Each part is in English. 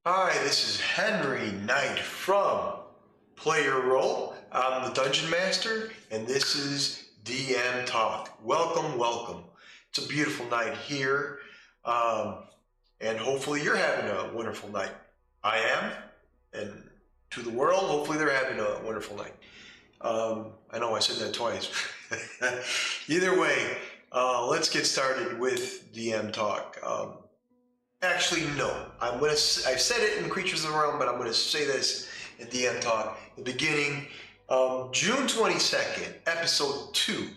Hi, this is Henry Knight from Playerole. I'm the Dungeon Master, and this is DM Talk. Welcome, welcome. It's a beautiful night here, and hopefully you're having a wonderful night. I am, and to the world, hopefully they're having a wonderful night. I know I said that twice. Either way, let's get started with DM Talk. Actually, no. I've said it in Creatures of the Realm, but I'm gonna say this in DM Talk. The beginning, June 22nd, episode 2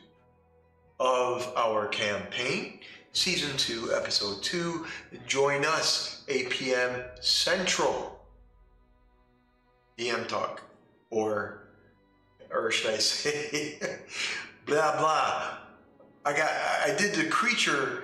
of our campaign, season 2, episode 2. Join us, 8 p.m. Central. DM Talk, or should I say, blah blah. I did the creature.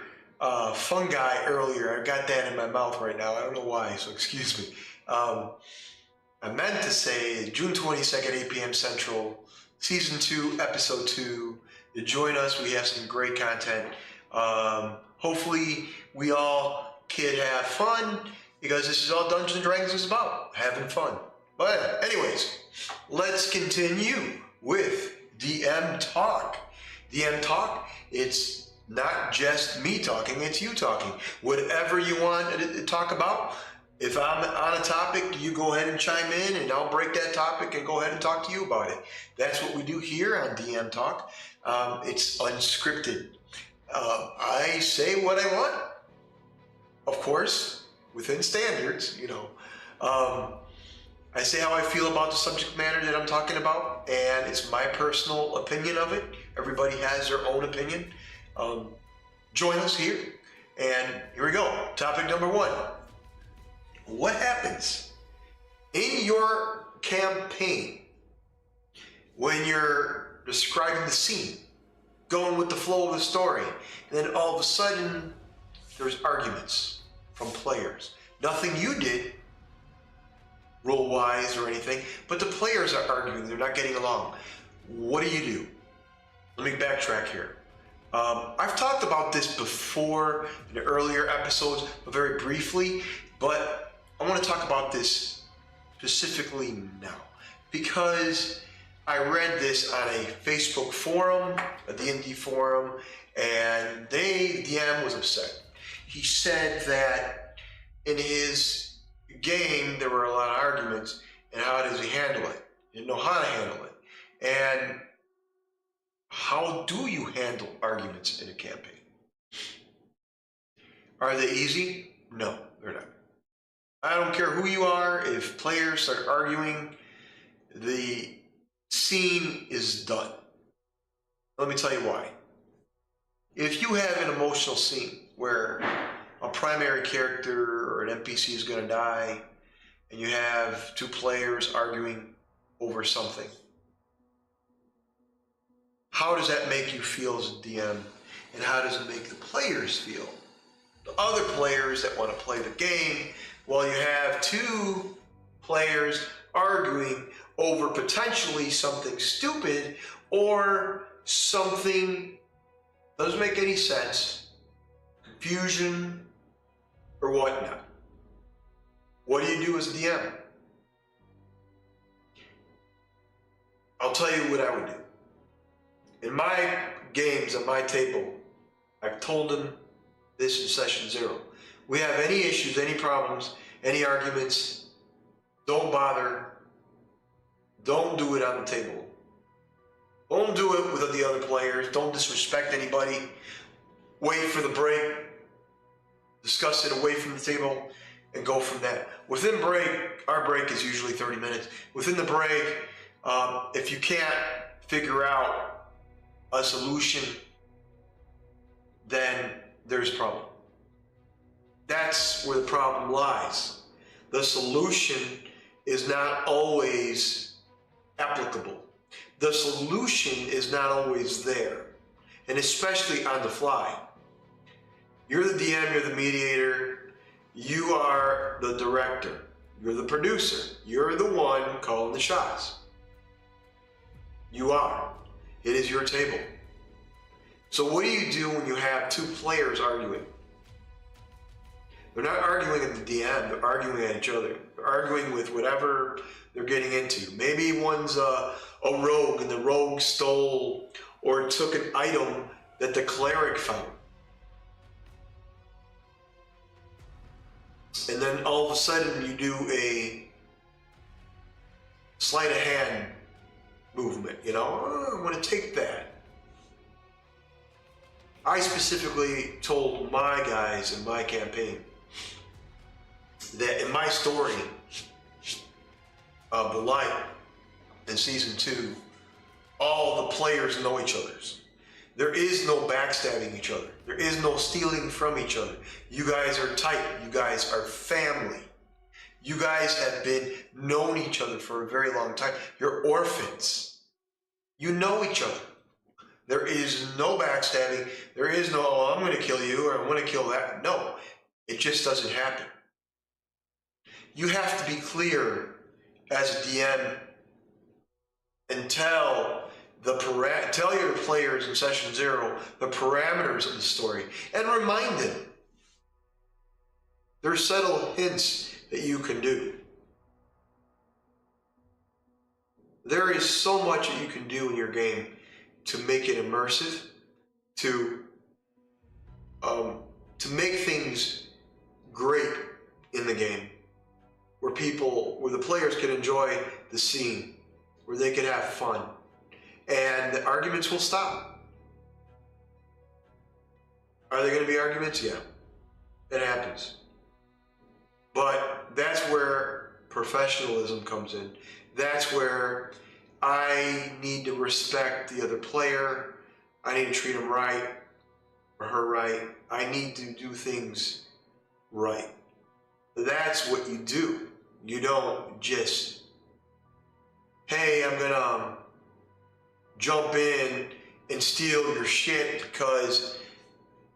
Fungi earlier. I got that in my mouth right now. I don't know why, so excuse me. I meant to say June 22nd, 8 p.m. Central, Season 2, Episode 2. Join us. We have some great content. Hopefully, we all can have fun, because this is all Dungeons & Dragons is about, having fun. But anyways, let's continue with DM Talk. DM Talk, it's not just me talking, it's you talking. Whatever you want to talk about, if I'm on a topic, you go ahead and chime in, and I'll break that topic and go ahead and talk to you about it. That's what we do here on DM Talk. It's unscripted. I say what I want, of course, within standards, you know. I say how I feel about the subject matter that I'm talking about, and it's my personal opinion of it. Everybody has their own opinion. Join us here, and here we go. Topic number 1. What happens in your campaign when you're describing the scene, going with the flow of the story, and then all of a sudden there's arguments from players? Nothing you did role-wise or anything, but the players are arguing. They're not getting along. What do? Let me backtrack here. I've talked about this before in earlier episodes, but very briefly, but I want to talk about this specifically now, because I read this on a Facebook forum, a D&D forum, and the DM was upset. He said that in his game there were a lot of arguments, and how does he handle it? He didn't know how to handle it. And how do you handle arguments in a campaign? Are they easy? No, they're not. I don't care who you are. If players start arguing, the scene is done. Let me tell you why. If you have an emotional scene where a primary character or an NPC is going to die, and you have 2 players arguing over something, how does that make you feel as a DM, and how does it make the players feel? The other players that want to play the game, well, you have 2 players arguing over potentially something stupid or something doesn't make any sense, confusion, or whatnot. What do you do as a DM? I'll tell you what I would do. In my games, on my table, I've told them this in session 0. We have any issues, any problems, any arguments, don't bother. Don't do it on the table. Don't do it with the other players. Don't disrespect anybody. Wait for the break. Discuss it away from the table and go from that. Within break, our break is usually 30 minutes. Within the break, if you can't figure out a solution, then there's a problem. That's where the problem lies. The solution is not always applicable. The solution is not always there, and especially on the fly. You're the DM, you're the mediator, you are the director, you're the producer, you're the one calling the shots. You are. It is your table. So what do you do when you have 2 players arguing? They're not arguing at the DM, they're arguing at each other. They're arguing with whatever they're getting into. Maybe one's a rogue and the rogue stole or took an item that the cleric found. And then all of a sudden you do a sleight of hand movement, you know, oh, I'm going to take that. I specifically told my guys in my campaign that in my story of the light in season 2, all the players know each other's. There is no backstabbing each other. There is no stealing from each other. You guys are tight. You guys are family. You guys have been known each other for a very long time. You're orphans. You know each other. There is no backstabbing. There is no, oh, I'm going to kill you or I'm going to kill that. No, it just doesn't happen. You have to be clear as a DM and tell your players in session 0 the parameters of the story and remind them. There's subtle hints that you can do. There is so much that you can do in your game to make it immersive, to make things great in the game, where the players can enjoy the scene, where they can have fun, and the arguments will stop. Are there going to be arguments? Yeah, it happens. But that's where professionalism comes in. That's where I need to respect the other player. I need to treat him right or her right. I need to do things right. That's what you do. You don't just, hey, I'm gonna jump in and steal your shit because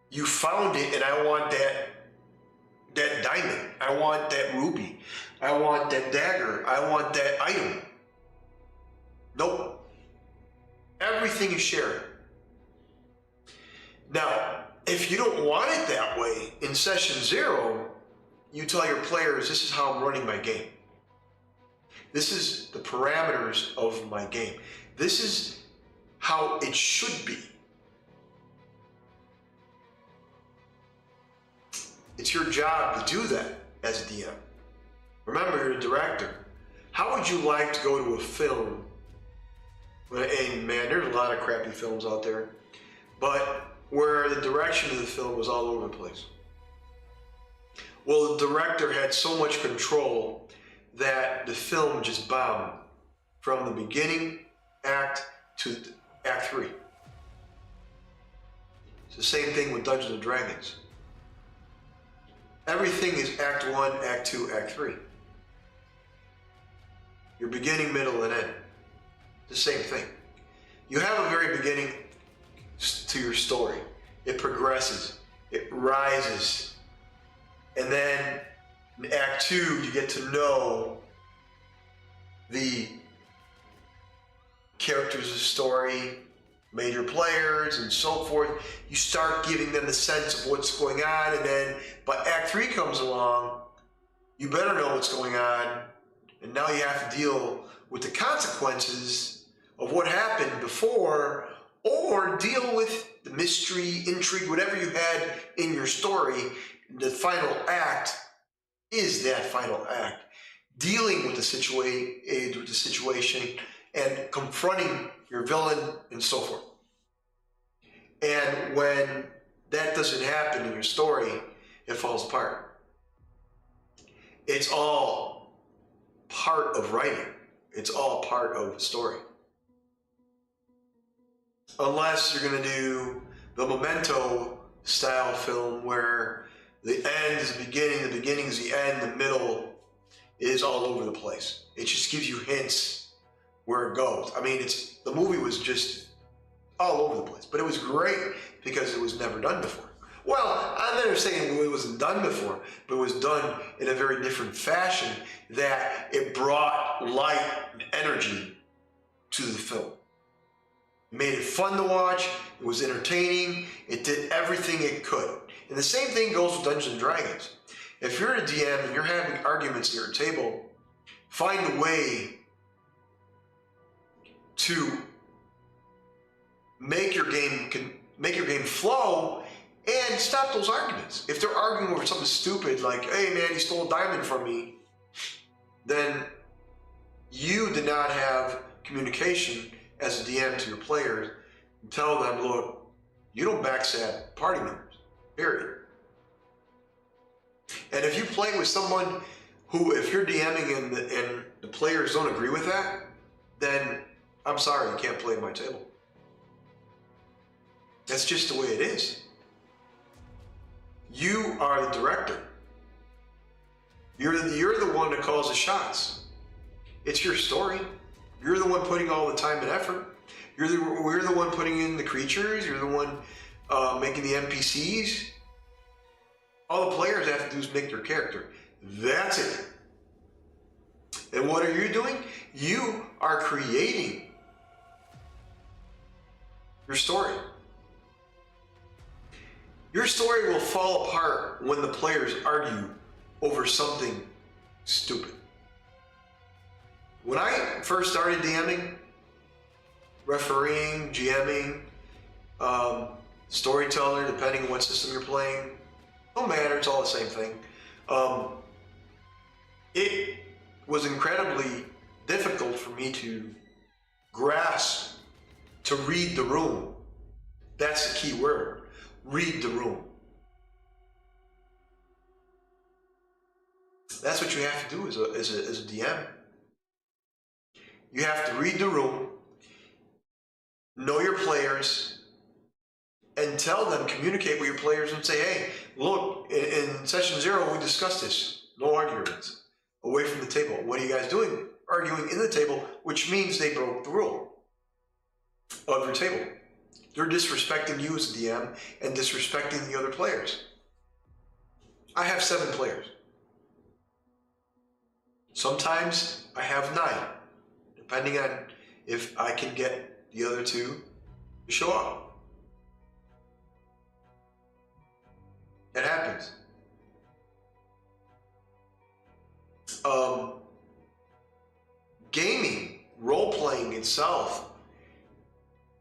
you found it and I want that diamond. I want that ruby. I want that dagger. I want that item. Nope. Everything is shared. Now, if you don't want it that way, in session 0, you tell your players, this is how I'm running my game. This is the parameters of my game. This is how it should be. It's your job to do that as a DM. Remember, you're a director. How would you like to go to a film? And man, there's a lot of crappy films out there, but where the direction of the film was all over the place. Well, the director had so much control that the film just bombed from the beginning act to act 3. It's the same thing with Dungeons and Dragons. Everything is act 1, act 2, act 3. Your beginning, middle, and end. The same thing. You have a very beginning to your story. It progresses. It rises. And then in act 2, you get to know the characters of the story, major players, and so forth. You start giving them the sense of what's going on, and then, but act 3 comes along, you better know what's going on, and now you have to deal with the consequences of what happened before, or deal with the mystery, intrigue, whatever you had in your story. The final act is that final act, dealing with the situation and confronting your villain and so forth. And when that doesn't happen in your story, it falls apart. It's all part of writing. It's all part of the story. Unless you're going to do the Memento style film where the end is the beginning is the end, the middle is all over the place. It just gives you hints where it goes. I mean, the movie was just all over the place, but it was great because it was never done before. Well, I'm never saying it wasn't done before, but it was done in a very different fashion that it brought light and energy to the film. It made it fun to watch. It was entertaining. It did everything it could. And the same thing goes with Dungeons and Dragons. If you're a DM and you're having arguments at your table, find a way to make your game flow and stop those arguments. If they're arguing over something stupid like, hey man, you stole a diamond from me, then you did not have communication as a DM to your players and tell them, look, you don't backstab party members, period. And if you play with someone who, if you're DMing and the players don't agree with that, then I'm sorry, you can't play at my table. That's just the way it is. You are the director. You're the one that calls the shots. It's your story. You're the one putting all the time and effort. We're the one putting in the creatures. You're the one making the NPCs. All the players have to do is make their character. That's it. And what are you doing? You are creating your story. Your story will fall apart when the players argue over something stupid. When I first started DMing, refereeing, GMing, storyteller, depending on what system you're playing, no matter, it's all the same thing. It was incredibly difficult for me to grasp, to read the room. That's the key word. Read the room. That's what you have to do as a DM. You have to read the room, know your players, and tell them, communicate with your players and say, hey, look, in session 0, we discussed this. No arguments. Away from the table. What are you guys doing? Arguing in the table, which means they broke the rule of your table. They're disrespecting you as a DM and disrespecting the other players. I have 7 players. Sometimes I have 9, depending on if I can get the other 2 to show up. It happens. Gaming, role-playing itself,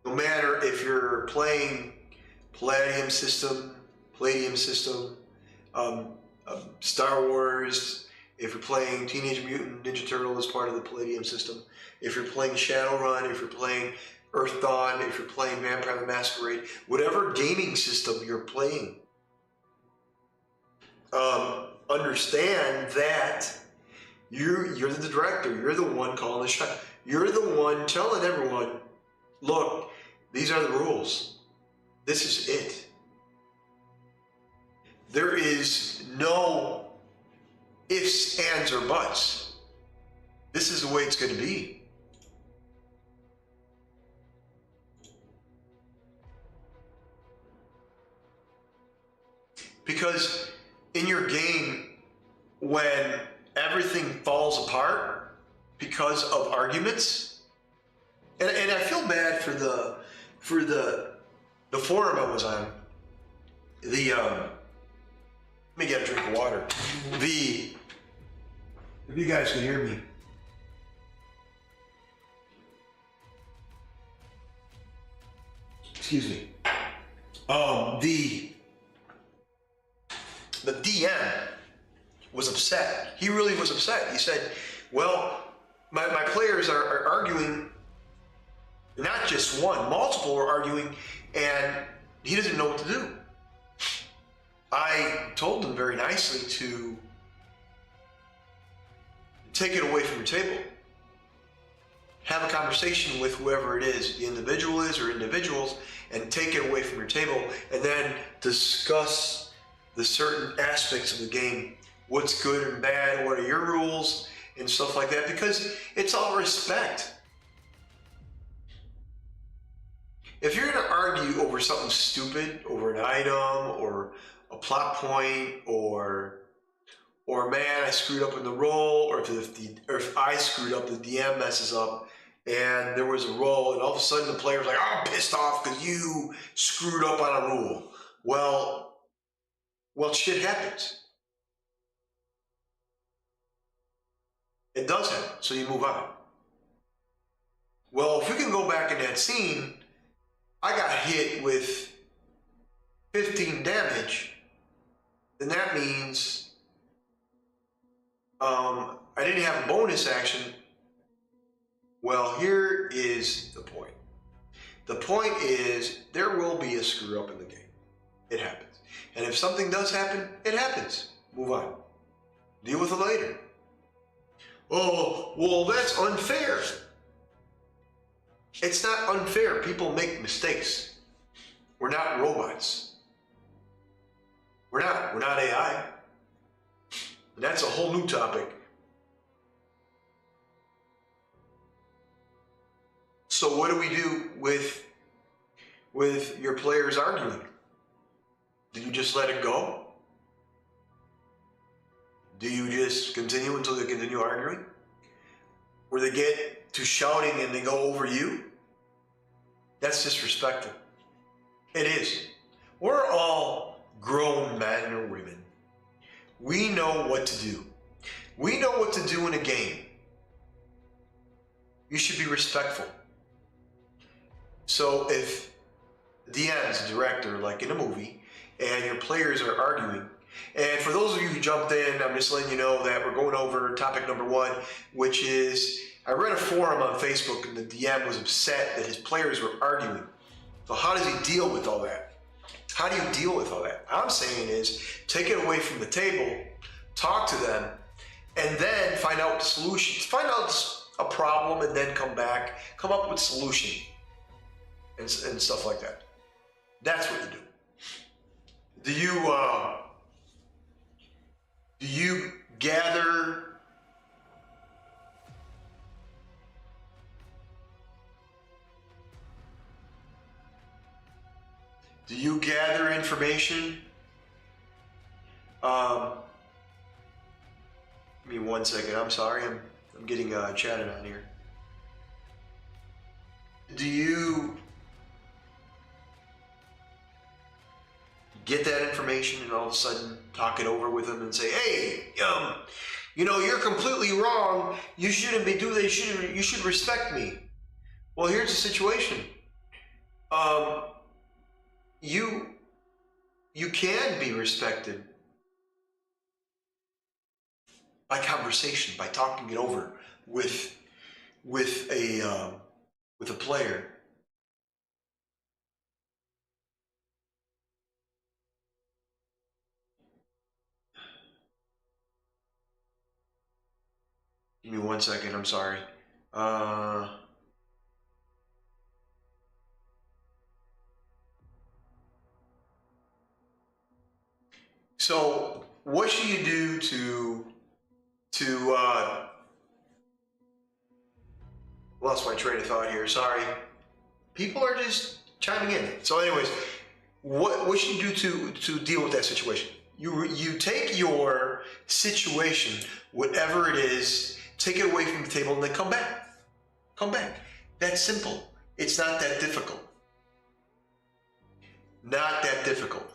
no matter if you're playing Palladium system, Star Wars, if you're playing Teenage Mutant Ninja Turtle as part of the Palladium system, if you're playing Shadowrun, if you're playing Earth Dawn, if you're playing Vampire the Masquerade, whatever gaming system you're playing, understand that you're the director. You're the one calling the shot. You're the one telling everyone, look, these are the rules. This is it. There is no ifs, ands, or buts. This is the way it's going to be. Because in your game, when everything falls apart because of arguments, and I feel bad for the forum I was on. Let me get a drink of water. If you guys can hear me. Excuse me. The DM was upset. He really was upset. He said, well, my players are arguing, not just one, multiple are arguing, and he doesn't know what to do. I told him very nicely to take it away from your table. Have a conversation with whoever it is, the individual is or individuals, and take it away from your table, and then discuss the certain aspects of the game. What's good and bad, what are your rules, and stuff like that, because it's all respect. If you're going to argue over something stupid, over an item, or a plot point, or man, I screwed up in the roll, or if I screwed up, the DM messes up, and there was a roll, and all of a sudden the player's like, oh, I'm pissed off because you screwed up on a rule. Well, shit happens. It does happen, so you move on. Well, if we can go back in that scene, I got hit with 15 damage, then that means I didn't have a bonus action. Well, here is the point. The point is there will be a screw up in the game. It happens. And if something does happen, it happens. Move on. Deal with it later. Oh, well, that's unfair. It's not unfair. People make mistakes. We're not robots. We're not AI. And that's a whole new topic. So what do we do with your players arguing? Do you just let it go? Do you just continue until they continue arguing? Or they get to shouting and they go over you? That's disrespectful. It is. We're all grown men or women. We know what to do. We know what to do in a game. You should be respectful. So if the DM's director, like in a movie, and your players are arguing, and for those of you who jumped in, I'm just letting you know that we're going over topic number 1, which is, I read a forum on Facebook and the DM was upset that his players were arguing. So how does he deal with all that? How do you deal with all that? I'm saying is, take it away from the table, talk to them, and then find out solutions. Find out a problem and then come back, come up with a solution and stuff like that. That's what you do. Do you gather information? Give me 1 second. I'm sorry. I'm getting chatted on here. Do you get that information and all of a sudden talk it over with them and say, hey, you're completely wrong. You shouldn't be doing that. You should respect me. Well, here's the situation. You can be respected by conversation, by talking it over with a player. Give me 1 second. I'm sorry. So what should you do to lost my train of thought here. Sorry. People are just chiming in. So anyways, what should you do to deal with that situation? You take your situation, whatever it is, take it away from the table and then come back. Come back. That's simple. It's not that difficult. Not that difficult.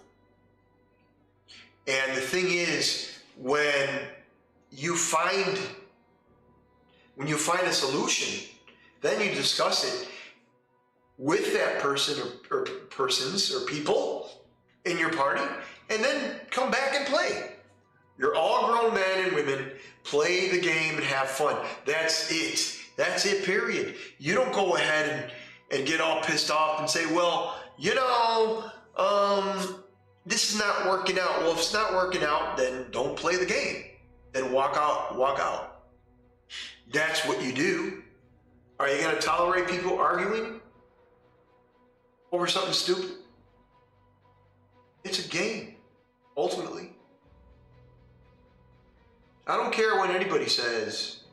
And the thing is, when you find a solution, then you discuss it with that person or persons or people in your party, and then come back and play. You're all grown men and women. Play the game and have fun. That's it. That's it, period. You don't go ahead and get all pissed off and say, well, this is not working out. Well, if it's not working out, then don't play the game. Then walk out. That's what you do. Are you going to tolerate people arguing over something stupid? It's a game, ultimately. I don't care what anybody says.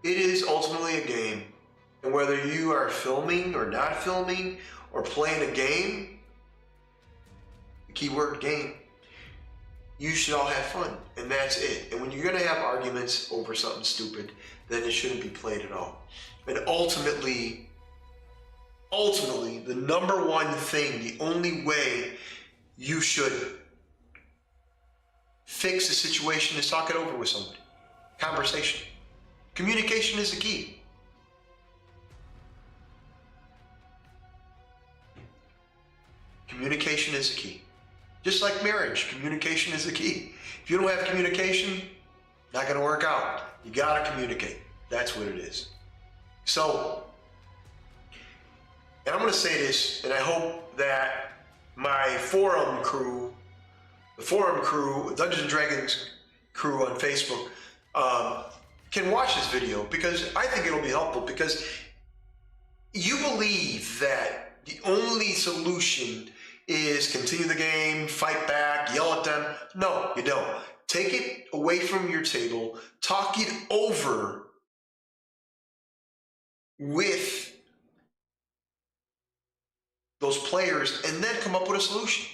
It is ultimately a game. And whether you are filming or not filming or playing a game, the keyword game, you should all have fun. And that's it. And when you're going to have arguments over something stupid, then it shouldn't be played at all. And ultimately, the number one thing, the only way you should fix a situation is talk it over with somebody. Conversation. Communication is the key. Communication is the key. Just like marriage, communication is the key. If you don't have communication, not going to work out. You got to communicate. That's what it is. So, and I'm going to say this, and I hope that my forum crew, Dungeons and Dragons crew on Facebook, can watch this video, because I think it'll be helpful, because you believe that the only solution is continue the game, fight back, yell at them. No, you don't. Take it away from your table, talk it over with those players, and then come up with a solution,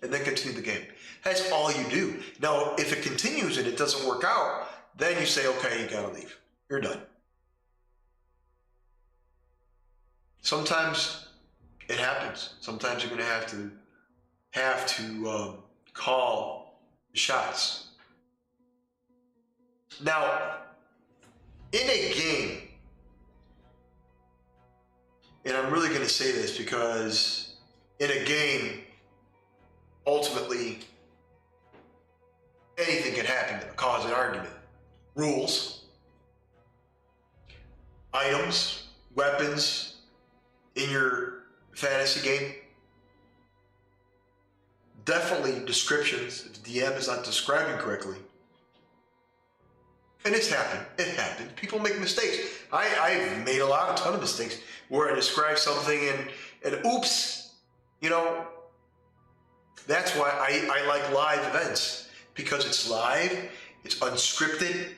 and then continue the game. That's all you do. Now, if it continues and it doesn't work out, then you say, okay, you gotta leave. You're done. Sometimes it happens. Sometimes you're gonna have to call the shots. Now, in a game, and I'm really going to say this because in a game, ultimately, anything can happen to cause an argument. Rules, items, weapons in your fantasy game, definitely descriptions if the DM is not describing correctly. And it's happened. It happened. People make mistakes. I've made a ton of mistakes where I describe something and oops, that's why I like live events, because it's live, it's unscripted,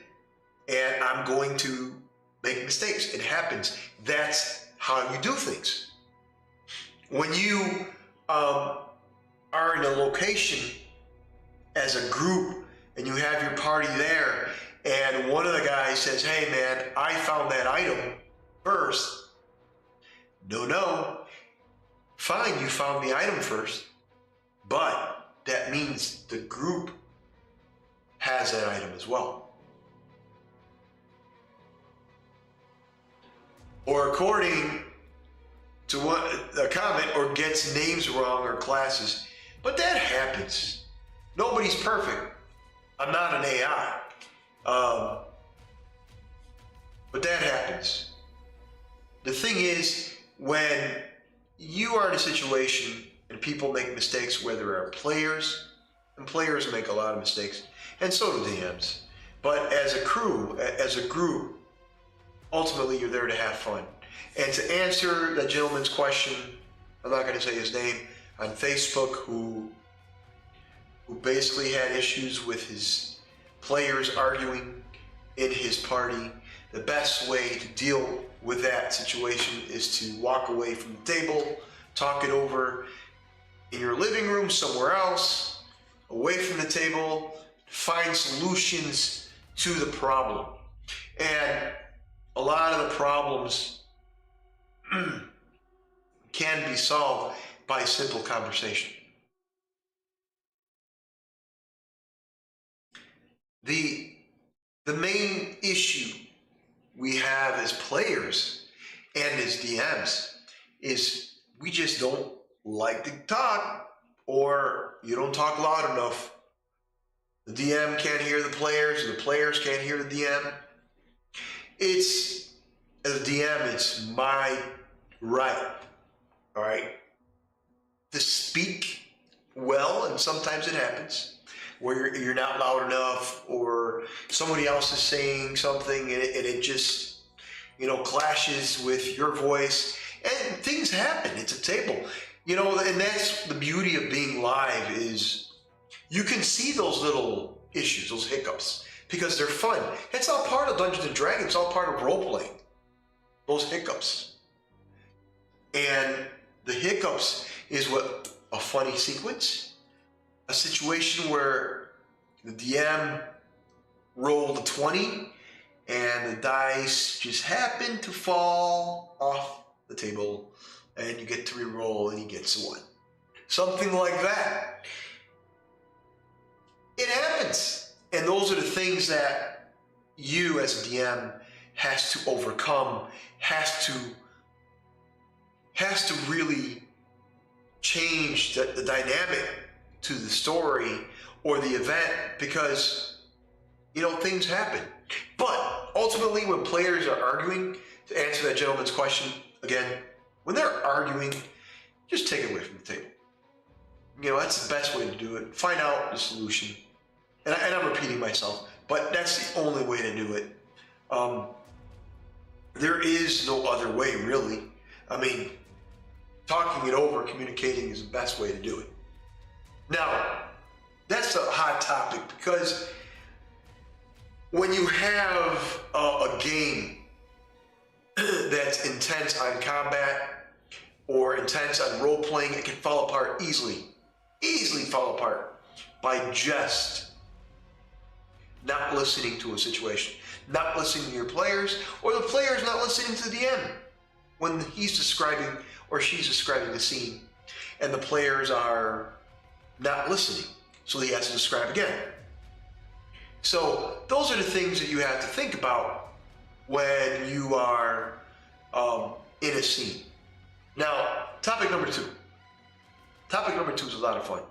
and I'm going to make mistakes. It happens. That's how you do things. When you are in a location as a group and you have your party there, and one of the guys says, hey man, I found that item first. No. Fine, you found the item first, but that means the group has that item as well. Or according to what a comment, or gets names wrong or classes. But that happens. Nobody's perfect. I'm not an AI. But that happens. The thing is, when you are in a situation and people make mistakes, where there are players, and players make a lot of mistakes, and so do DMs. But as a crew, as a group, ultimately you're there to have fun. And to answer that gentleman's question, I'm not going to say his name, on Facebook, who basically had issues with his players arguing in his party, the best way to deal with that situation is to walk away from the table, talk it over in your living room, somewhere else, away from the table, find solutions to the problem. And a lot of the problems can be solved by simple conversation. The main issue we have as players and as DMs is we just don't like to talk, or you don't talk loud enough. The DM can't hear the players, and the players can't hear the DM. As a DM, it's my right, all right, to speak well, and sometimes it happens where you're not loud enough, or somebody else is saying something and it just, clashes with your voice, and things happen. It's a table, and that's the beauty of being live, is you can see those little issues, those hiccups, because they're fun. It's all part of Dungeons and Dragons. It's all part of role-playing, those hiccups. And the hiccups is what a funny sequence, a situation where the DM rolled a 20 and the dice just happened to fall off the table, and you get to re-roll and he gets a 1. Something like that. It happens. And those are the things that you as a DM has to overcome, has to really change the dynamic to the story or the event, because things happen. But ultimately, when players are arguing, to answer that gentleman's question again, when they're arguing, just take it away from the table. That's the best way to do it. Find out the solution. And I'm repeating myself, but that's the only way to do it. There is no other way, really. I mean, talking it over, communicating is the best way to do it. Now, that's a hot topic, because when you have a game that's intense on combat or intense on role playing, it can fall apart easily fall apart by just not listening to a situation, not listening to your players, or the players not listening to the DM when he's describing or she's describing a scene, and the players are not listening, so he has to describe again. So those are the things that you have to think about when you are in a scene. Now, topic number two. Topic number two is a lot of fun.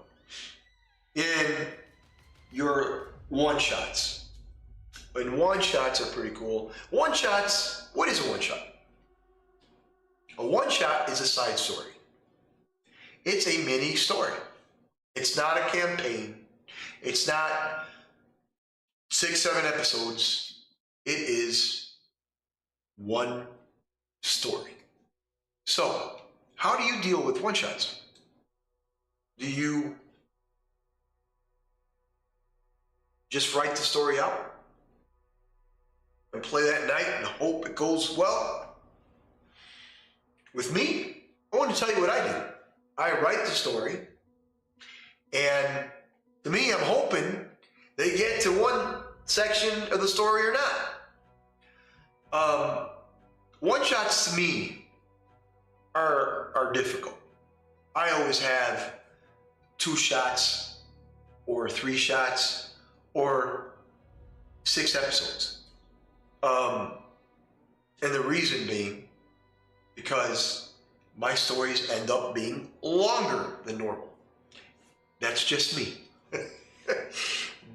In your one-shots. And one-shots are pretty cool. One-shots, what is a one-shot? A one-shot is a side story. It's a mini story. It's not a campaign. It's not 6-7 episodes. It is one story. So, how do you deal with one-shots? Do you just write the story out and play that night and hope it goes well? With me, I want to tell you what I do. I write the story, and to me, I'm hoping they get to one section of the story or not. One-shots to me are difficult. I always have 2 shots or 3 shots or 6 episodes. And the reason being, because my stories end up being longer than normal. That's just me.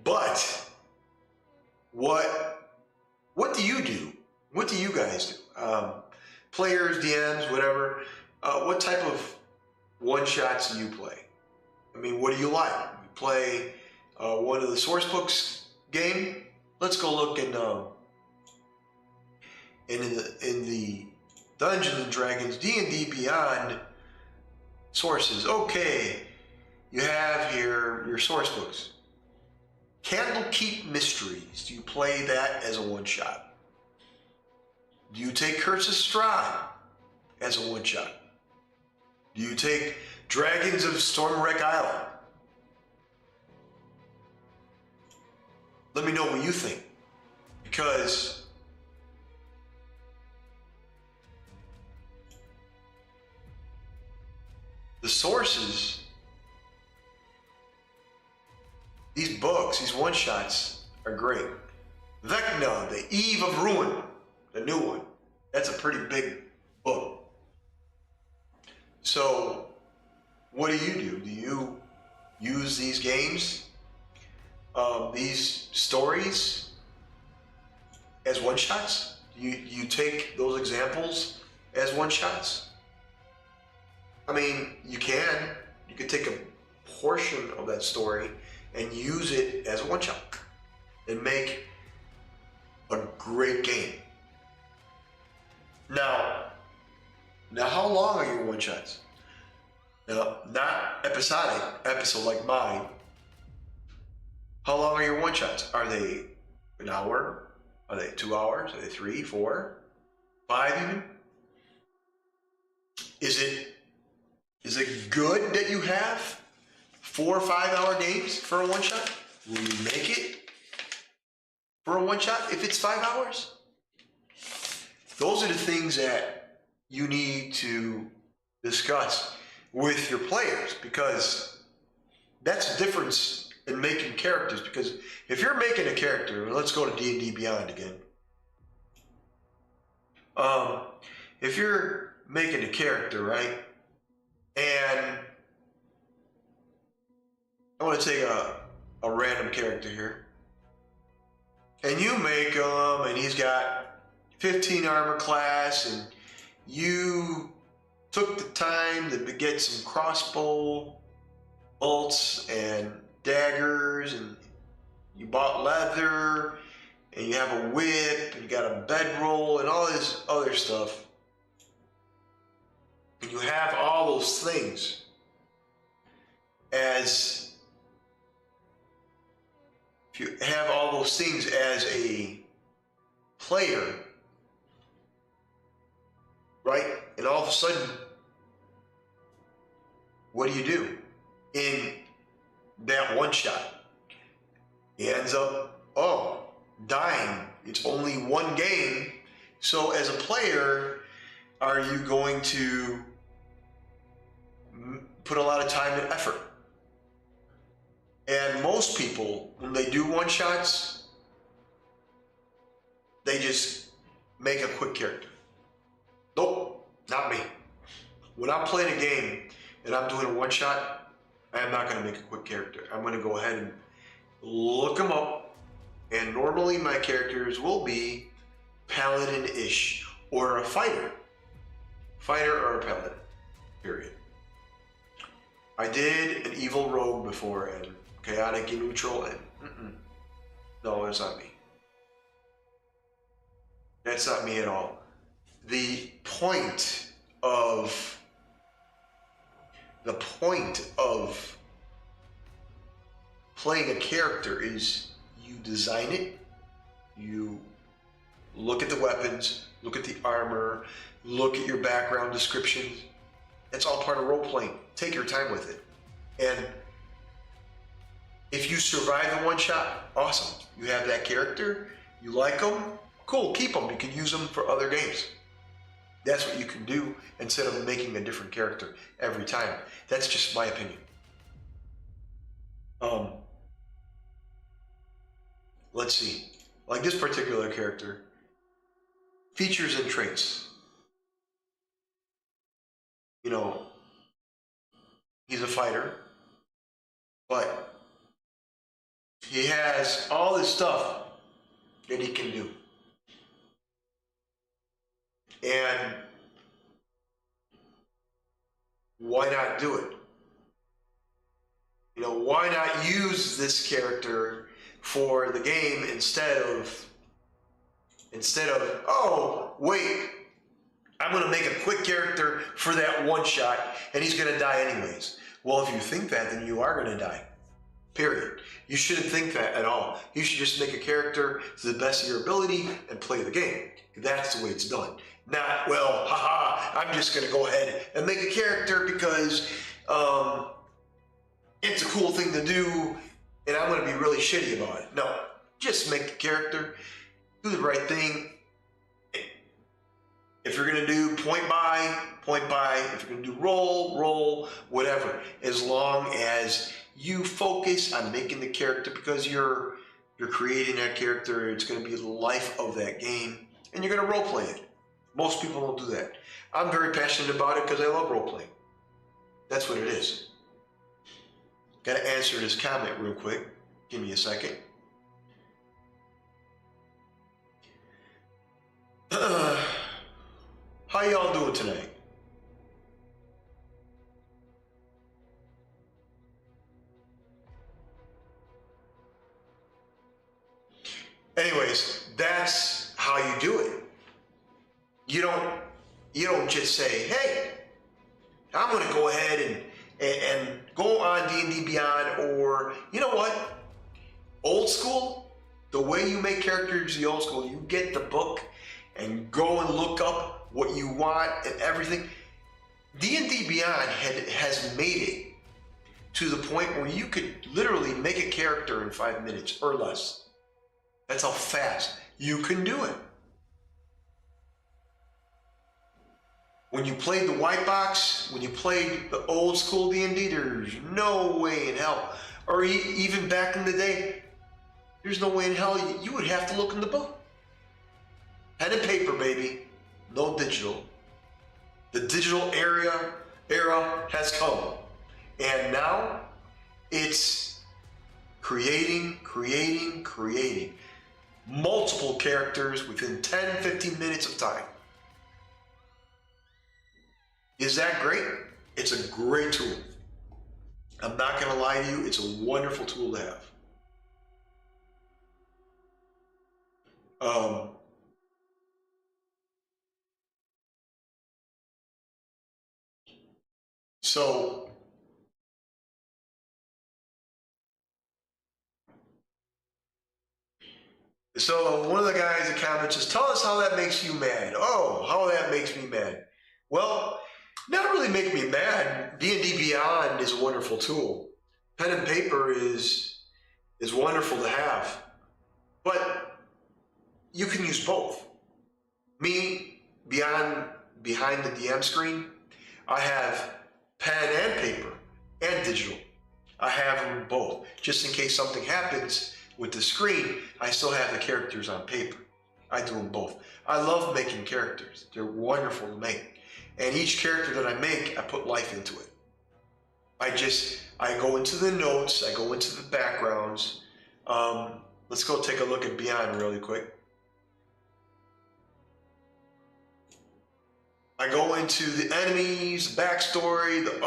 But what do you do? What do you guys do? Players, DMs, whatever. What type of one-shots do you play? I mean, what do you like? You play one of the source books game? Let's go look in the Dungeons and Dragons D&D Beyond sources. Okay, you have here your source books. Candlekeep Mysteries. Do you play that as a one-shot? Do you take Curse of Strahd as a one-shot? Do you take Dragons of Stormwreck Island? Let me know what you think, because the sources, these books, these one-shots are great. Vecna, The Eve of Ruin, the new one. That's a pretty big book. So, what do? Do you use these games, these stories, as one-shots? Do you take those examples as one-shots? I mean, you could take a portion of that story and use it as a one-shot and make a great game. Now how long are your one-shots? Now, not episode like mine. How long are your one-shots? Are they an hour? Are they 2 hours? Are they 3, 4, 5 even? Is it good that you have 4 or 5 hour games for a one-shot? Will you make it for a one-shot if it's 5 hours? Those are the things that you need to discuss with your players, because that's the difference in making characters. Because if you're making a character, let's go to D&D Beyond again. Um, if you're making a character, right, and I want to take a random character here, and you make him, and he's got 15 armor class, and you took the time to get some crossbow bolts and daggers, and you bought leather, and you have a whip, and you got a bedroll, and all this other stuff, and you have all those things as if you have all those things as a player, right? And all of a sudden, what do? In that one shot, he ends up, dying. It's only one game. So as a player, are you going to put a lot of time and effort? And most people, when they do one shots, they just make a quick character. Nope, not me. When I'm playing a game and I'm doing a one shot, I am not going to make a quick character. I'm going to go ahead and look them up. And normally my characters will be paladin-ish or a fighter. Fighter or a paladin, period. I did an evil rogue before, and chaotic and neutral, and no, that's not me. That's not me at all. The point of playing a character is you design it, you look at the weapons, look at the armor, look at your background descriptions. That's all part of role playing. Take your time with it. And if you survive the one shot, awesome. You have that character, you like them, cool, keep them. You can use them for other games. That's what you can do instead of making a different character every time. That's just my opinion. Let's see. Like this particular character, features and traits. You know, he's a fighter, but he has all this stuff that he can do. And why not do it? You know, why not use this character for the game instead of, oh, wait, I'm going to make a quick character for that one shot and he's going to die anyways. Well, if you think that, then you are going to die. Period. You shouldn't think that at all. You should just make a character to the best of your ability and play the game. That's the way it's done. Not, well, haha, I'm just going to go ahead and make a character because it's a cool thing to do and I'm going to be really shitty about it. No, just make the character, do the right thing. If you're going to do point by, point by. If you're going to do roll, whatever. As long as you focus on making the character, because you're creating that character, it's going to be the life of that game, and you're going to role play it. Most people don't do that. I'm very passionate about it because I love role playing. That's what it is. Got to answer this comment real quick. Give me a second. How y'all doing tonight? Anyways, that's how you do it. You don't just say, hey, I'm going to go ahead and go on D&D Beyond, or you know what? Old school, the way you make characters the old school, you get the book and go and look up what you want and everything. D&D Beyond has made it to the point where you could literally make a character in 5 minutes or less. That's how fast you can do it. When you played the white box, when you played the old school D&D, there's no way in hell, or even back in the day, there's no way in hell you would have to look in the book. Pen and paper, baby. no digital. The digital era has come. And now it's creating multiple characters within 10, 15 minutes of time. Is that great? It's a great tool. I'm not going to lie to you, it's a wonderful tool to have. So one of the guys in the comments says, tell us how that makes you mad. Oh, how that makes me mad. Well, not really make me mad. D&D Beyond is a wonderful tool. Pen and paper is wonderful to have. But you can use both. Me, behind the DM screen, I have pen and paper and digital. I have them both. Just in case something happens with the screen, I still have the characters on paper. I do them both. I love making characters. They're wonderful to make. And each character that I make, I put life into it. I go into the notes, I go into the backgrounds. Let's go take a look at Beyond really quick. I go into the enemies, the backstory, the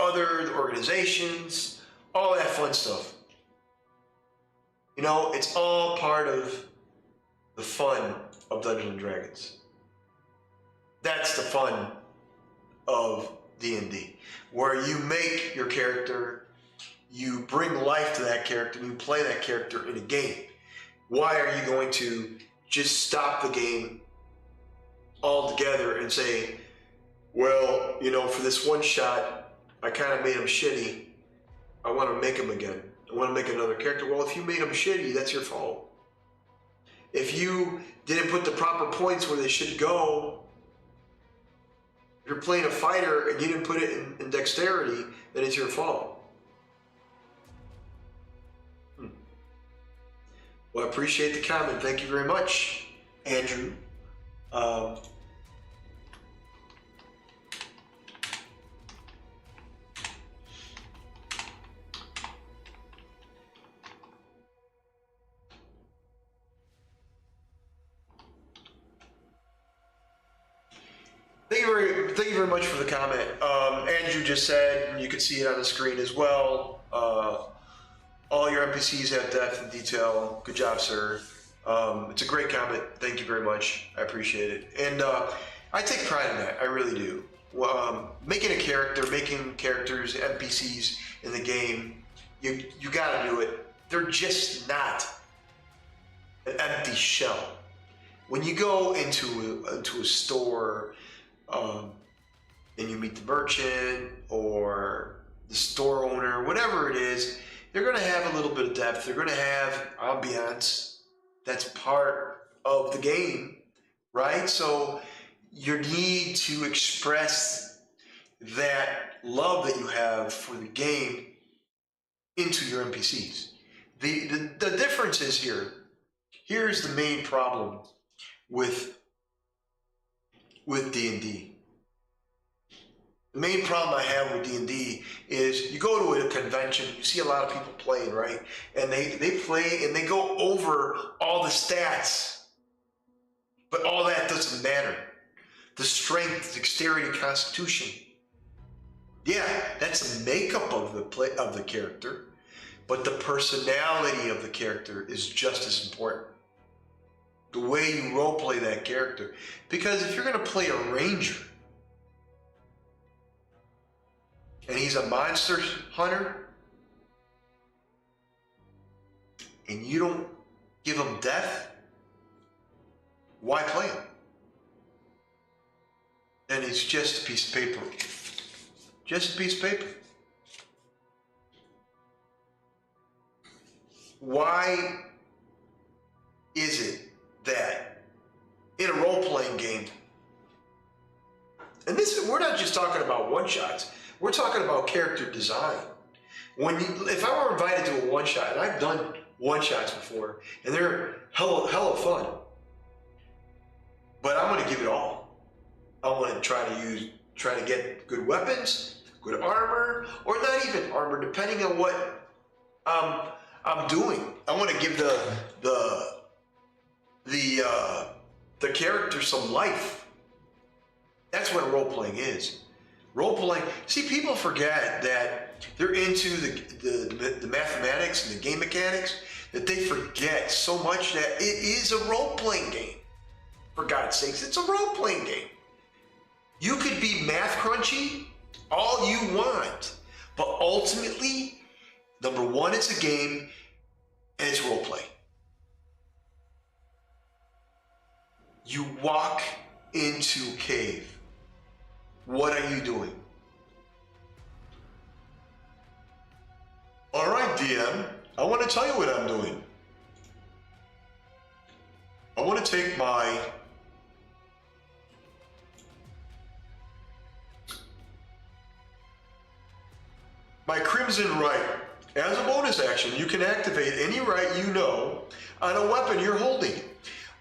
organizations, all that fun stuff. You know, it's all part of the fun of Dungeons & Dragons. That's the fun of D&D, where you make your character, you bring life to that character, you play that character in a game. Why are you going to just stop the game altogether and say, well, you know, for this one shot, I kind of made him shitty. I want to make him again. I want to make another character. Well, if you made him shitty, that's your fault. If you didn't put the proper points where they should go, if you're playing a fighter and you didn't put it in dexterity, then it's your fault. Well, I appreciate the comment. Thank you very much, Andrew. Thank you very much for the comment. Andrew just said, and you can see it on the screen as well, all your NPCs have depth and detail. Good job, sir. It's a great comment. Thank you very much. I appreciate it. And I take pride in that. I really do. Making a character, making characters, NPCs in the game, you got to do it. They're just not an empty shell. When you go into a store, and you meet the merchant or the store owner, whatever it is, they're going to have a little bit of depth. They're going to have ambiance. That's part of the game, right? So you need to express that love that you have for the game into your NPCs. The difference is here. Here's the main problem with D&D. The main problem I have with D&D is you go to a convention, you see a lot of people playing, right? And they play and they go over all the stats. But all that doesn't matter. The strength, dexterity, constitution. Yeah, that's the makeup of the character, but the personality of the character is just as important. The way you roleplay that character. Because if you're going to play a ranger, and he's a monster hunter, and you don't give him death, why play him? Then it's just a piece of paper. Just a piece of paper. Why is it that in a role-playing game, and we're not just talking about one-shots, we're talking about character design. If I were invited to a one-shot, and I've done one-shots before, and they're hella fun, but I'm going to give it all. I want to try to get good weapons, good armor, or not even armor, depending on what I'm doing. I want to give the character some life. That's what role playing is. Role playing. See, people forget that they're into the mathematics and the game mechanics, that they forget so much that it is a role playing game. For God's sakes, it's a role playing game. You could be math crunchy all you want, but ultimately, number one, it's a game and it's role play. You walk into a cave. What are you doing? All right, DM, I want to tell you what I'm doing. I want to take my Crimson Right. As a bonus action, you can activate any right you know on a weapon you're holding.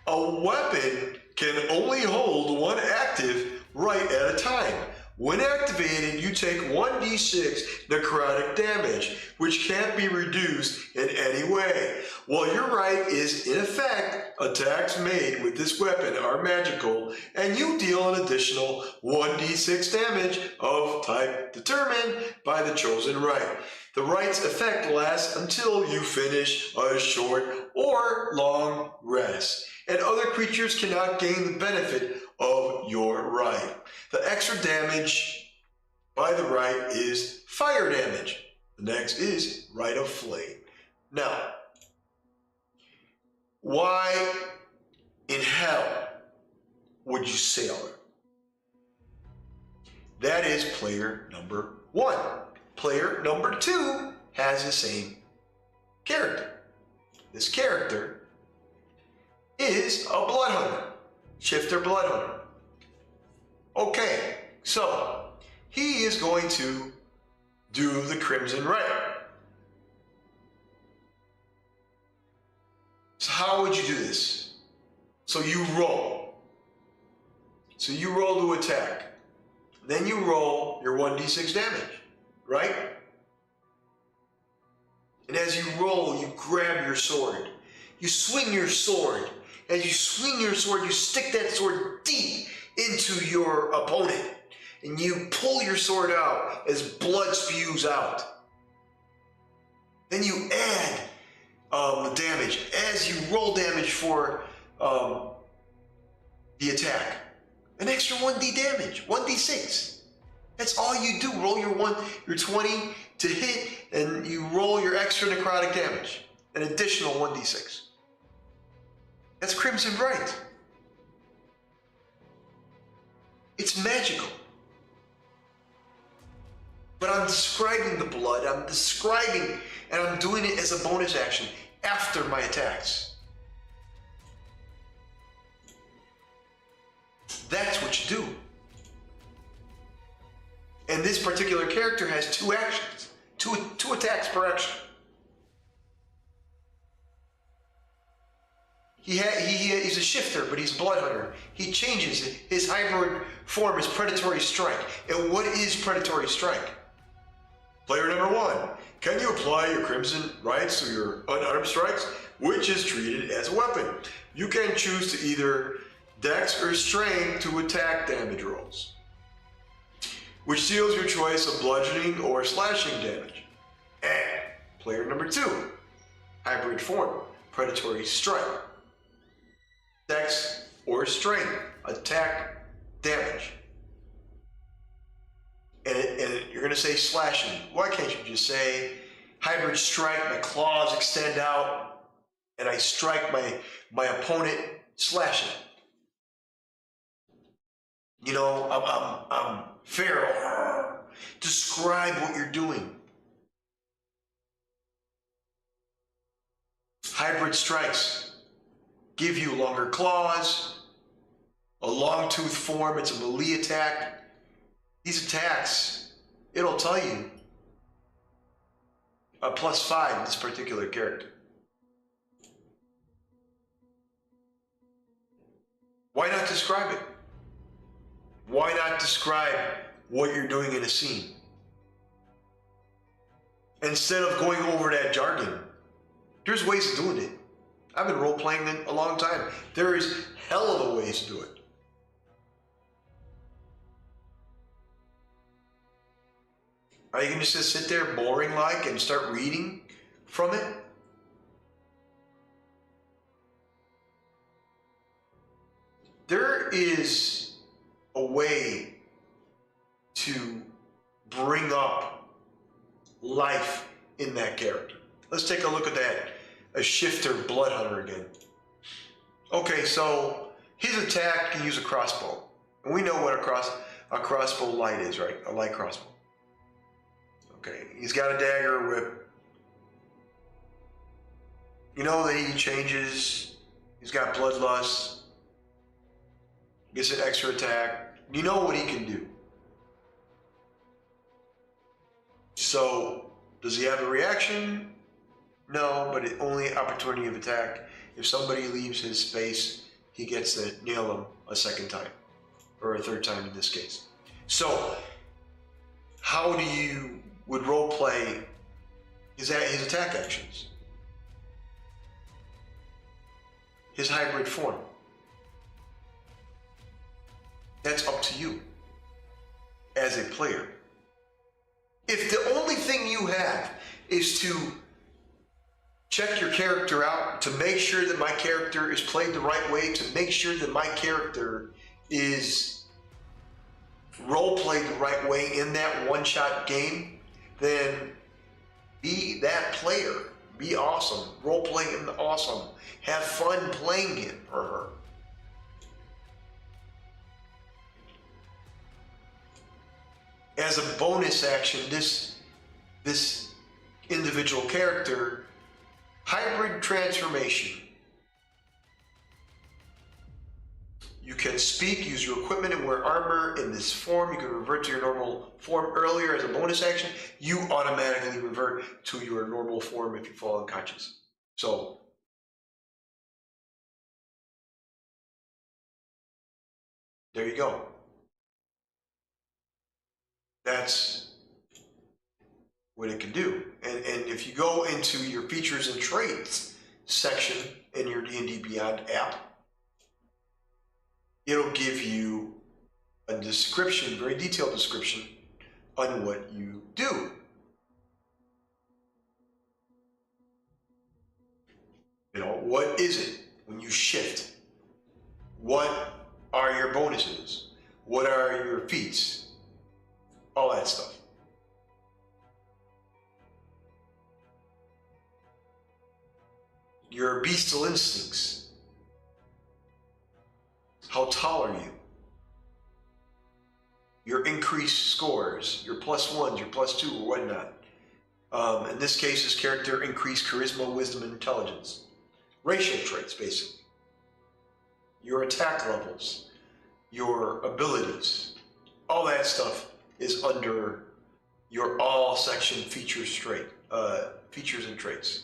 A weapon can only hold one active right at a time. When activated, you take 1d6 necrotic damage, which can't be reduced in any way. While your right is in effect, attacks made with this weapon are magical, and you deal an additional 1d6 damage of type determined by the chosen right. The right's effect lasts until you finish a short or long rest, and other creatures cannot gain the benefit of your right. The extra damage by the right is fire damage. The next is Rite of Flame. Now, why in hell would you say all that? That is player number one. Player number two has the same character. This character is a blood hunter, shifter blood hunter. Okay, so he is going to do the Crimson Right. So how would you do this? So you roll. So you roll to attack. Then you roll your 1d6 damage, right? And as you roll, you grab your sword. You swing your sword. As you swing your sword, you stick that sword deep into your opponent. And you pull your sword out as blood spews out. Then you add the damage as you roll damage for the attack. An extra 1d damage, 1d6. That's all you do. Roll your 20 to hit, and you roll your extra necrotic damage. An additional 1d6. That's Crimson Bright. It's magical. But I'm describing the blood. I'm describing, and I'm doing it as a bonus action after my attacks. That's what you do. And this particular character has two actions, two attacks per action. He's a shifter, but he's a blood hunter. He changes it. His hybrid form is Predatory Strike. And what is Predatory Strike? Player number one, can you apply your Crimson Rights to your unarmed strikes, which is treated as a weapon? You can choose to either Dex or Strength to attack damage rolls, which deals your choice of bludgeoning or slashing damage. And player number two, hybrid form, Predatory Strike. Dex or Strength, attack damage. And you're going to say slashing. Why can't you just say hybrid strike, my claws extend out, and I strike my opponent, slashing. You know, I'm feral. Describe what you're doing. Hybrid strikes give you longer claws, a long tooth form, it's a melee attack. These attacks, it'll tell you a +5 in this particular character. Why not describe it? Why not describe what you're doing in a scene? Instead of going over that jargon, there's ways of doing it. I've been role-playing it a long time. There is hell of a ways to do it. Are you going to just sit there boring like and start reading from it? There is a way to bring up life in that character. Let's take a look at that. A shifter blood hunter again. Okay, so his attack can use a crossbow. And we know what a crossbow light is, right? A light crossbow. Okay, he's got a dagger whip. You know that he changes. He's got bloodlust. Gets an extra attack. You know what he can do. So, does he have a reaction? No, but only opportunity of attack. If somebody leaves his space, he gets to nail him a second time. Or a third time in this case. So, how do you would role play his attack actions? His hybrid form. That's up to you as a player. If the only thing you have is to check your character out, to make sure that my character is played the right way, to make sure that my character is role played the right way in that one-shot game, then be that player. Be awesome. Role play him awesome. Have fun playing him or her. As a bonus action, this individual character, hybrid transformation. You can speak, use your equipment, and wear armor in this form. You can revert to your normal form earlier as a bonus action. You automatically revert to your normal form if you fall unconscious. So, there you go. That's what it can do. And if you go into your features and traits section in your D&D Beyond app, it'll give you a description, very detailed description on what you do. You know, what is it when you shift? What are your bonuses? What are your feats? All that stuff. Your bestial instincts. How tall are you? Your increased scores, your +1s, your +2, or whatnot. In this case, his character increased charisma, wisdom, and intelligence. Racial traits, basically. Your attack levels, your abilities, all that stuff is under your all section features and traits.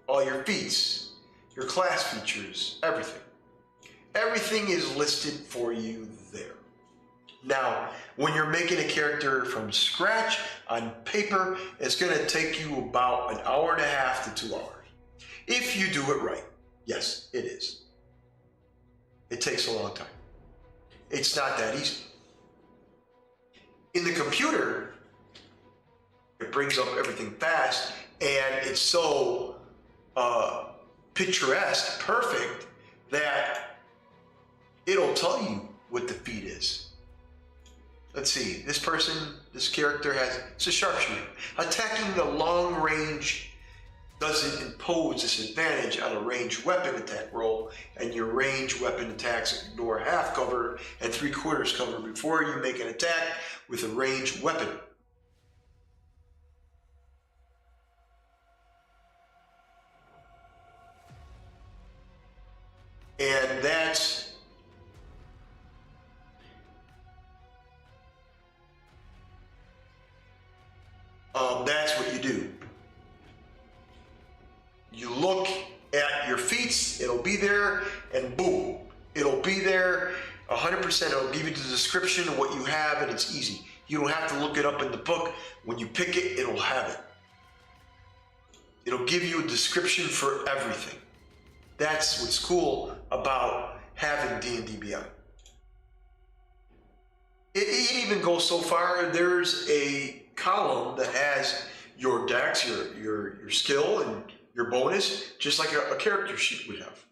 All your feats, your class features, everything. Everything is listed for you there. Now, when you're making a character from scratch on paper, it's going to take you about 1.5 hours to 2 hours. If you do it right. Yes, it is. It takes a long time. It's not that easy. In the computer, it brings up everything fast, and it's so picturesque, perfect, that it'll tell you what the feat is. Let's see, this character it's a sharpshooter. Attacking the long range doesn't impose disadvantage on a ranged weapon attack roll, and your ranged weapon attacks ignore half cover and 3/4 cover before you make an attack with a ranged weapon. And that's what you do. You look at your feats, it'll be there, and boom, it'll be there. 100%. It'll give you the description of what you have, and it's easy. You don't have to look it up in the book. When you pick it, it'll have it. It'll give you a description for everything. That's what's cool about having D&D Beyond. It even goes so far, there's a column that has your dex, your skill, and your bonus, just like a character sheet would have.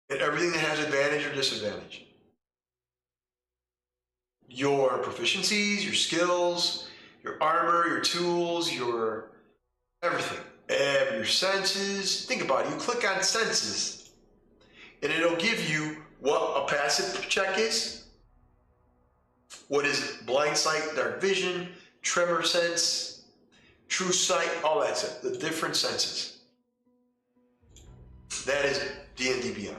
And everything that has advantage or disadvantage. Your proficiencies, your skills, your armor, your tools, your everything. Your senses. Think about it. You click on senses, and it'll give you what a passive check is, what is blind sight, dark vision, tremor sense, true sight, all that stuff, the different senses. That is D&D Beyond.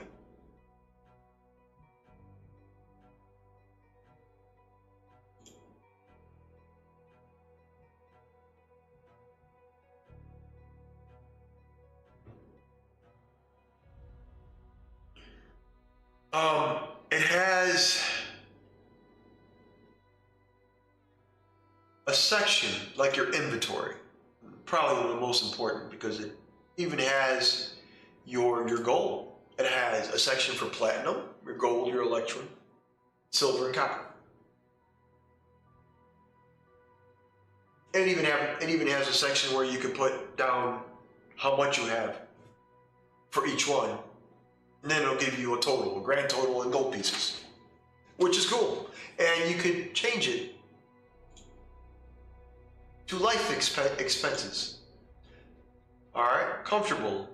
It has a section like your inventory, probably one of the most important, because it even has your gold. It has a section for platinum, your gold, your electrum, silver, and copper. And it even has a section where you can put down how much you have for each one. And then it'll give you a total, a grand total in gold pieces, which is cool. And you could change it to life expenses. All right, comfortable,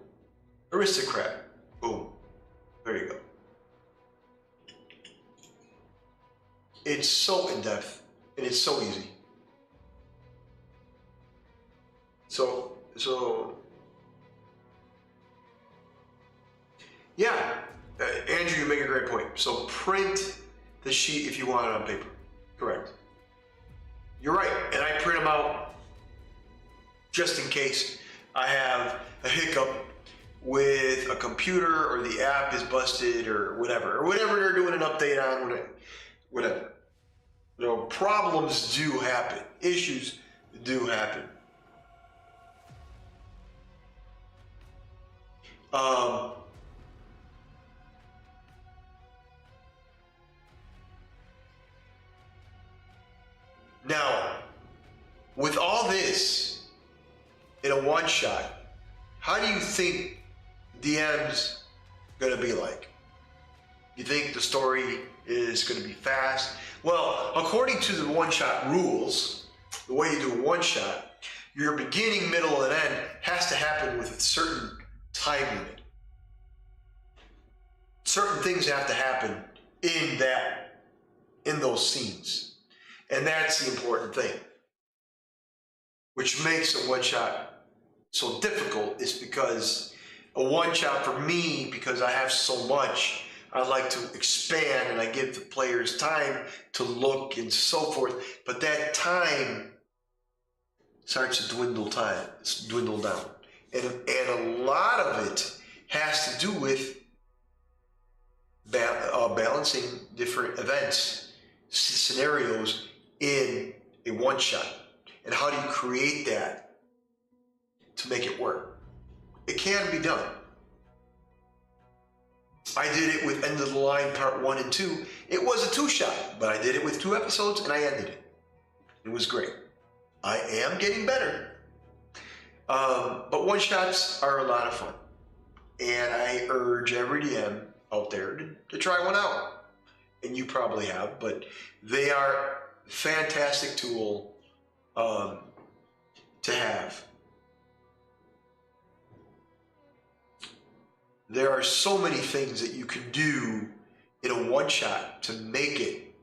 aristocrat, boom, there you go. It's so in-depth, and it's so easy. So yeah, Andrew, you make a great point. So print the sheet if you want it on paper. Correct. You're right, and I print them out just in case I have a hiccup with a computer or the app is busted or whatever they're doing an update on, whatever. You know, problems do happen. Issues do happen. Now, with all this in a one-shot, how do you think DM's gonna be like? You think the story is gonna be fast? Well, according to the one-shot rules, the way you do a one-shot, your beginning, middle, and end has to happen with a certain time limit. Certain things have to happen in those scenes. And that's the important thing. Which makes a one-shot so difficult is because a one-shot for me, because I have so much, I like to expand and I give the players time to look and so forth. But that time starts to dwindle down. And a lot of it has to do with balancing different events, scenarios in a one-shot. And how do you create that to make it work? It can be done. I did it with End of the Line Part 1 and 2. It was a two-shot, but I did it with 2 episodes and I ended it. It was great. I am getting better. But one-shots are a lot of fun. And I urge every DM out there to try one out. And you probably have, but they are a fantastic tool to have. There are so many things that you can do in a one-shot to make it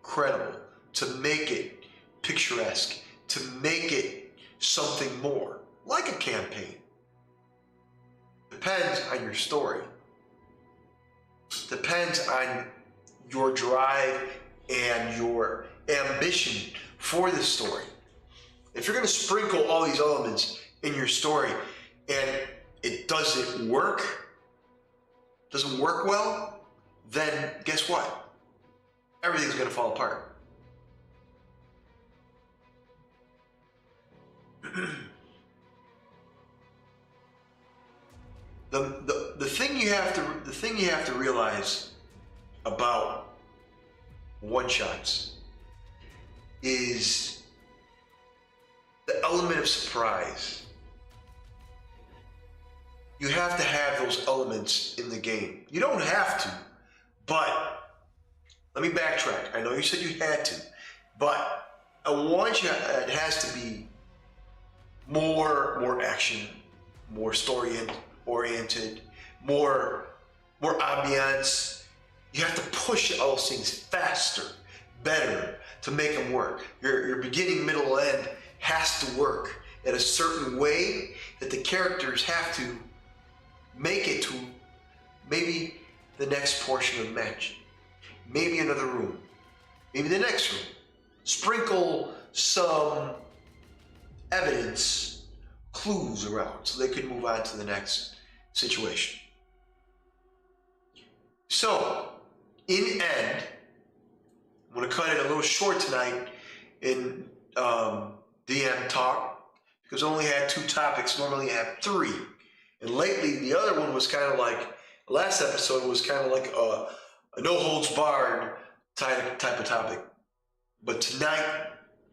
credible, to make it picturesque, to make it something more, like a campaign. Depends on your story. Depends on your drive and your ambition for the story. If you're going to sprinkle all these elements in your story and it doesn't work, doesn't work well, then guess what? Everything's going to fall apart. The thing you have to realize about one shots is the element of surprise. You have to have those elements in the game. You don't have to, but let me backtrack. I know you said you had to, but a one shot has to be more action, more story oriented, more ambiance. You have to push all those things faster, better to make them work. Your beginning, middle, end has to work in a certain way that the characters have to make it to maybe the next portion of the match, maybe another room, maybe the next room. Sprinkle some evidence, clues around so they can move on to the next situation. So, in end, I'm going to cut it a little short tonight in DM talk because I only had 2 topics. Normally I have 3. And lately, the other one was kind of like, the last episode was kind of like a no holds barred type of topic. But tonight,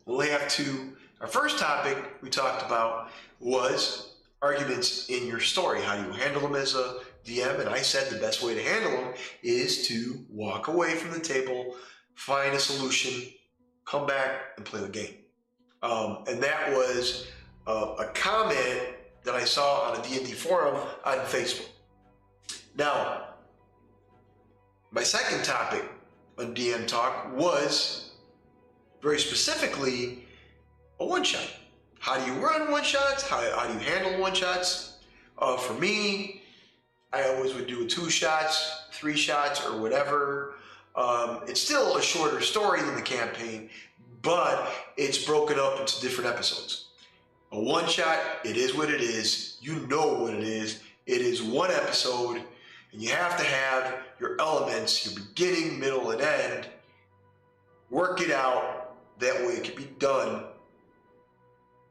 we'll have 2. Our first topic we talked about was arguments in your story. How do you handle them as a DM? And I said the best way to handle them is to walk away from the table, find a solution, come back and play the game. And that was a comment that I saw on a D&D forum on Facebook. Now, my second topic on DM Talk was very specifically a one-shot. How do you run one-shots? How do you handle one-shots? For me, I always would do 2 shots, 3 shots, or whatever. It's still a shorter story than the campaign, but it's broken up into different episodes. A one-shot, it is what it is. You know what it is. It is 1 episode, and you have to have your elements, your beginning, middle, and end. Work it out. That way it can be done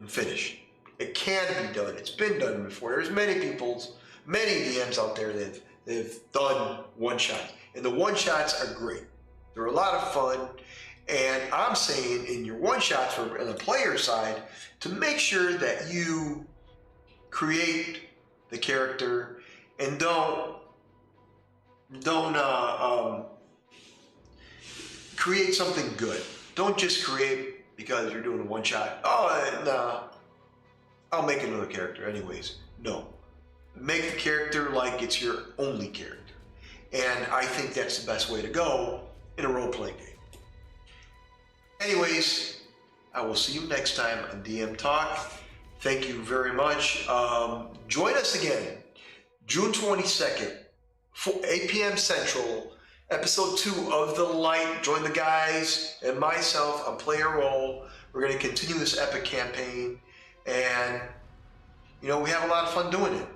and finished. It can be done. It's been done before. There's many DMs out there that they've done one-shots, and the one-shots are great. They're a lot of fun. And I'm saying in your one-shots on the player side to make sure that you create the character and don't create something good. Don't just create because you're doing a one-shot. Oh, no, I'll make another character anyways. No, make the character like it's your only character. And I think that's the best way to go in a role-playing game. Anyways, I will see you next time on DM Talk. Thank you very much. Join us again, June 22nd, 8 p.m. Central, episode 2 of The Light. Join the guys and myself on Playerole. We're going to continue this epic campaign, and we have a lot of fun doing it.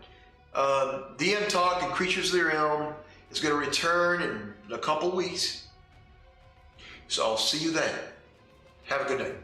DM Talk and Creatures of the Realm is going to return in a couple weeks, so I'll see you then. Have a good night.